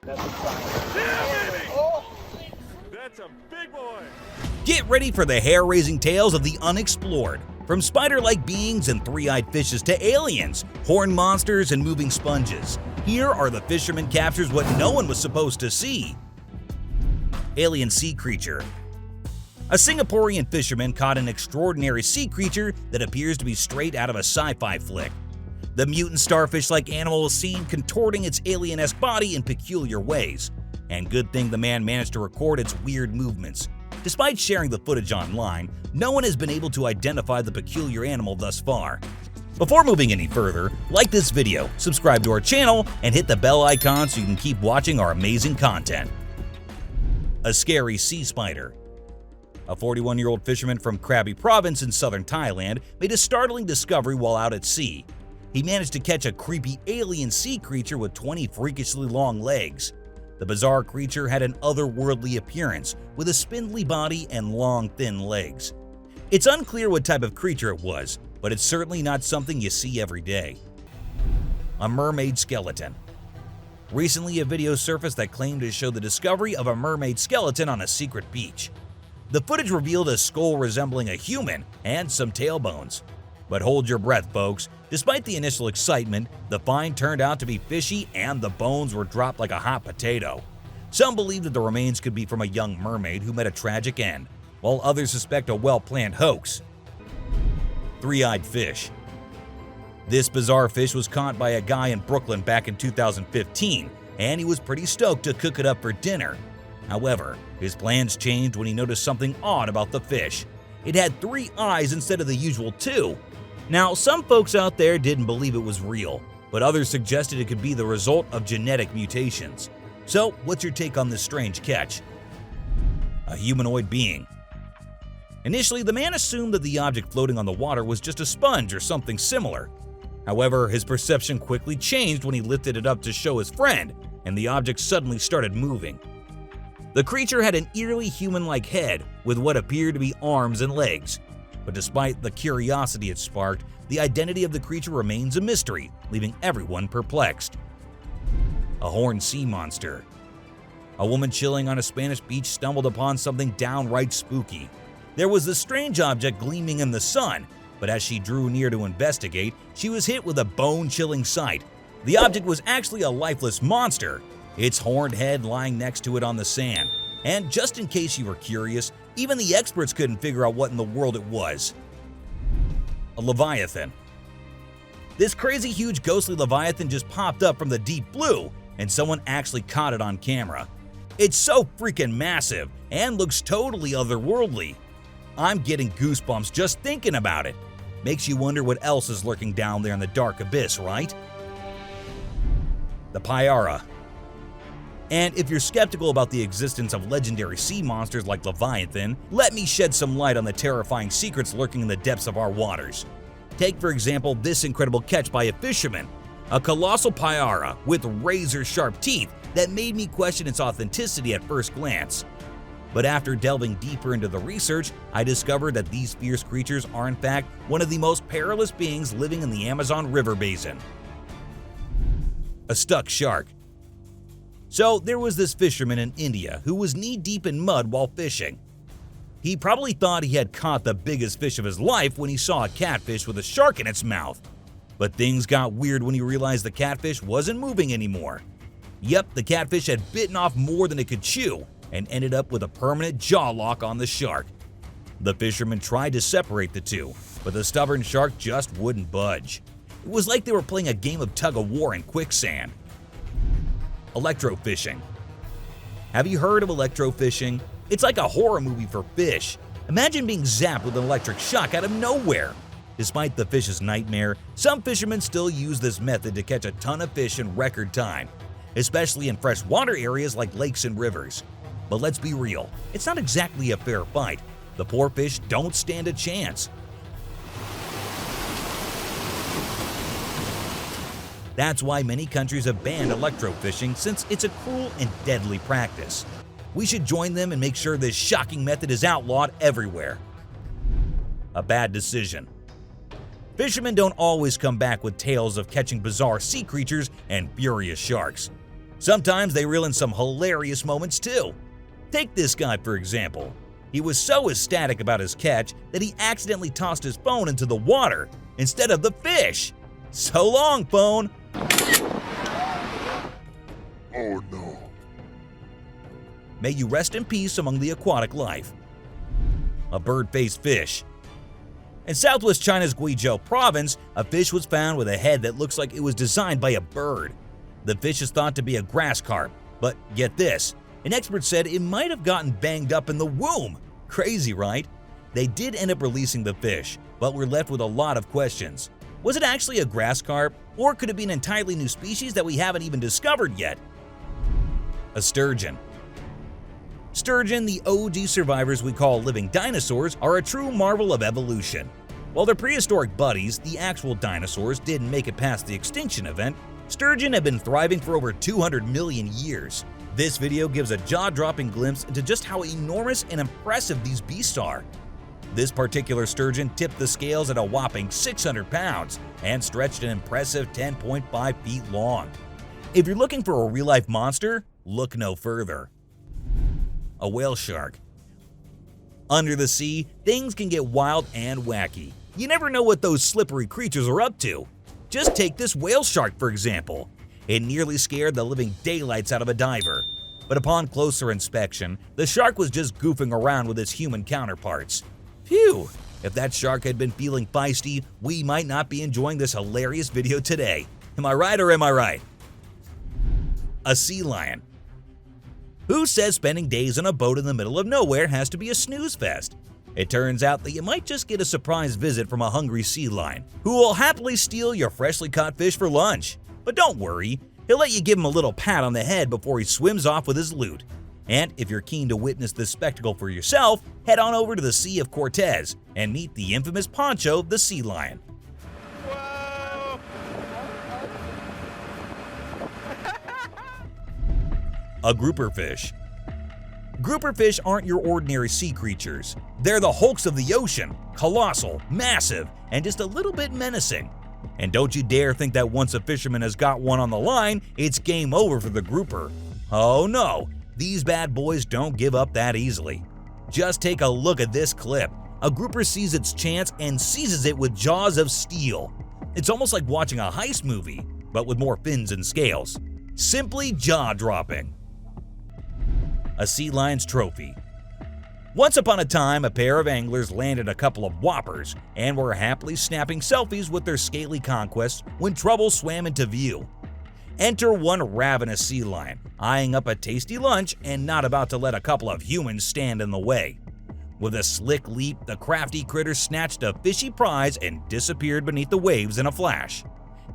That's a sign. Oh. That's a big boy! Get ready for the hair-raising tales of the unexplored. From spider-like beings and three-eyed fishes to aliens, horned monsters, and moving sponges. Here are the fisherman captures what no one was supposed to see. Alien sea creature. A Singaporean fisherman caught an extraordinary sea creature that appears to be straight out of a sci-fi flick. The mutant starfish-like animal was seen contorting its alien-esque body in peculiar ways. And good thing the man managed to record its weird movements. Despite sharing the footage online, no one has been able to identify the peculiar animal thus far. Before moving any further, like this video, subscribe to our channel, and hit the bell icon so you can keep watching our amazing content. A scary sea spider. A 41-year-old fisherman from Krabi province in southern Thailand made a startling discovery while out at sea. He managed to catch a creepy alien sea creature with 20 freakishly long legs. The bizarre creature had an otherworldly appearance, with a spindly body and long, thin legs. It's unclear what type of creature it was, but it's certainly not something you see every day. A mermaid skeleton. Recently, a video surfaced that claimed to show the discovery of a mermaid skeleton on a secret beach. The footage revealed a skull resembling a human and some tailbones. But hold your breath, folks. Despite the initial excitement, the find turned out to be fishy and the bones were dropped like a hot potato. Some believe that the remains could be from a young mermaid who met a tragic end, while others suspect a well-planned hoax. Three-eyed fish. This bizarre fish was caught by a guy in Brooklyn back in 2015, and he was pretty stoked to cook it up for dinner. However, his plans changed when he noticed something odd about the fish. It had 3 eyes instead of the usual 2. Now, some folks out there didn't believe it was real, but others suggested it could be the result of genetic mutations. So, what's your take on this strange catch? A humanoid being. Initially, the man assumed that the object floating on the water was just a sponge or something similar. However, his perception quickly changed when he lifted it up to show his friend, and the object suddenly started moving. The creature had an eerily human-like head with what appeared to be arms and legs. But despite the curiosity it sparked, the identity of the creature remains a mystery, leaving everyone perplexed. A horned sea monster. A woman chilling on a Spanish beach stumbled upon something downright spooky. There was this strange object gleaming in the sun, but as she drew near to investigate, she was hit with a bone-chilling sight. The object was actually a lifeless monster, its horned head lying next to it on the sand. And just in case you were curious, even the experts couldn't figure out what in the world it was. A Leviathan. This crazy huge ghostly Leviathan just popped up from the deep blue, and someone actually caught it on camera. It's so freaking massive and looks totally otherworldly. I'm getting goosebumps just thinking about it. Makes you wonder what else is lurking down there in the dark abyss, right? The Payara. And if you're skeptical about the existence of legendary sea monsters like Leviathan, let me shed some light on the terrifying secrets lurking in the depths of our waters. Take, for example, this incredible catch by a fisherman, a colossal Payara with razor-sharp teeth that made me question its authenticity at first glance. But after delving deeper into the research, I discovered that these fierce creatures are in fact one of the most perilous beings living in the Amazon River basin. A stuck shark. So there was this fisherman in India who was knee-deep in mud while fishing. He probably thought he had caught the biggest fish of his life when he saw a catfish with a shark in its mouth. But things got weird when he realized the catfish wasn't moving anymore. Yep, the catfish had bitten off more than it could chew and ended up with a permanent jaw lock on the shark. The fisherman tried to separate the two, but the stubborn shark just wouldn't budge. It was like they were playing a game of tug-of-war in quicksand. Electrofishing. Have you heard of electrofishing? It's like a horror movie for fish. Imagine being zapped with an electric shock out of nowhere. Despite the fish's nightmare, some fishermen still use this method to catch a ton of fish in record time, especially in freshwater areas like lakes and rivers. But let's be real, it's not exactly a fair fight. The poor fish don't stand a chance. That's why many countries have banned electrofishing, since it's a cruel and deadly practice. We should join them and make sure this shocking method is outlawed everywhere. A bad decision. Fishermen don't always come back with tales of catching bizarre sea creatures and furious sharks. Sometimes they reel in some hilarious moments too. Take this guy for example. He was so ecstatic about his catch that he accidentally tossed his phone into the water instead of the fish. So long, phone! Oh no. May you rest in peace among the aquatic life. A bird-faced fish. In southwest China's Guizhou province, a fish was found with a head that looks like it was designed by a bird. The fish is thought to be a grass carp, but get this, an expert said it might have gotten banged up in the womb. Crazy, right? They did end up releasing the fish, but were left with a lot of questions. Was it actually a grass carp, or could it be an entirely new species that we haven't even discovered yet? A sturgeon. Sturgeon, the OG survivors we call living dinosaurs, are a true marvel of evolution. While their prehistoric buddies, the actual dinosaurs, didn't make it past the extinction event, sturgeon have been thriving for over 200 million years. This video gives a jaw-dropping glimpse into just how enormous and impressive these beasts are. This particular sturgeon tipped the scales at a whopping 600 pounds and stretched an impressive 10.5 feet long. If you're looking for a real-life monster, look no further. A whale shark. Under the sea, things can get wild and wacky. You never know what those slippery creatures are up to. Just take this whale shark for example. It nearly scared the living daylights out of a diver. But upon closer inspection, the shark was just goofing around with its human counterparts. Phew! If that shark had been feeling feisty, we might not be enjoying this hilarious video today. Am I right or am I right? A sea lion. Who says spending days on a boat in the middle of nowhere has to be a snooze fest? It turns out that you might just get a surprise visit from a hungry sea lion, who will happily steal your freshly caught fish for lunch. But don't worry, he'll let you give him a little pat on the head before he swims off with his loot. And if you're keen to witness this spectacle for yourself, head on over to the Sea of Cortez and meet the infamous Poncho the sea lion. Whoa! A grouper fish. Grouper fish aren't your ordinary sea creatures. They're the hulks of the ocean, colossal, massive, and just a little bit menacing. And don't you dare think that once a fisherman has got one on the line, it's game over for the grouper. Oh no, these bad boys don't give up that easily. Just take a look at this clip. A grouper sees its chance and seizes it with jaws of steel. It's almost like watching a heist movie, but with more fins and scales. Simply jaw-dropping. A sea lion's trophy. Once upon a time, a pair of anglers landed a couple of whoppers and were happily snapping selfies with their scaly conquests when trouble swam into view. Enter one ravenous sea lion, eyeing up a tasty lunch and not about to let a couple of humans stand in the way. With a slick leap, the crafty critter snatched a fishy prize and disappeared beneath the waves in a flash.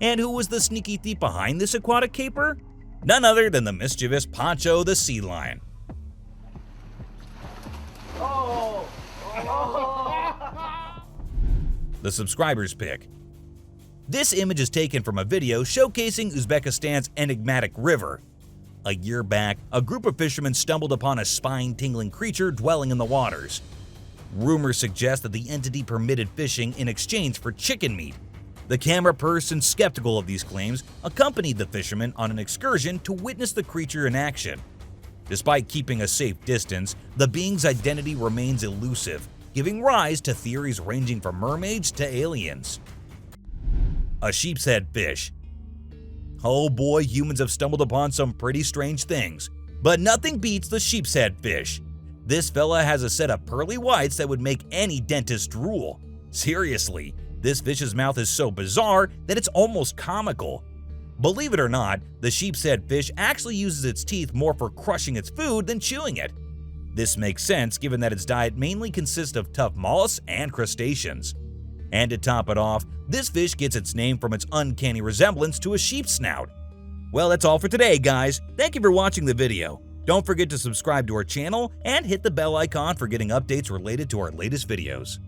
And who was the sneaky thief behind this aquatic caper? None other than the mischievous Poncho the sea lion. The subscriber's pick. This image is taken from a video showcasing Uzbekistan's enigmatic river. A year back, a group of fishermen stumbled upon a spine-tingling creature dwelling in the waters. Rumors suggest that the entity permitted fishing in exchange for chicken meat. The camera person, skeptical of these claims, accompanied the fishermen on an excursion to witness the creature in action. Despite keeping a safe distance, the being's identity remains elusive, giving rise to theories ranging from mermaids to aliens. A sheepshead fish. Oh boy, humans have stumbled upon some pretty strange things, but nothing beats the sheepshead fish. This fella has a set of pearly whites that would make any dentist drool. Seriously, this fish's mouth is so bizarre that it's almost comical. Believe it or not, the sheepshead fish actually uses its teeth more for crushing its food than chewing it. This makes sense given that its diet mainly consists of tough mollusks and crustaceans. And to top it off, this fish gets its name from its uncanny resemblance to a sheep's snout. Well, that's all for today, guys. Thank you for watching the video. Don't forget to subscribe to our channel and hit the bell icon for getting updates related to our latest videos.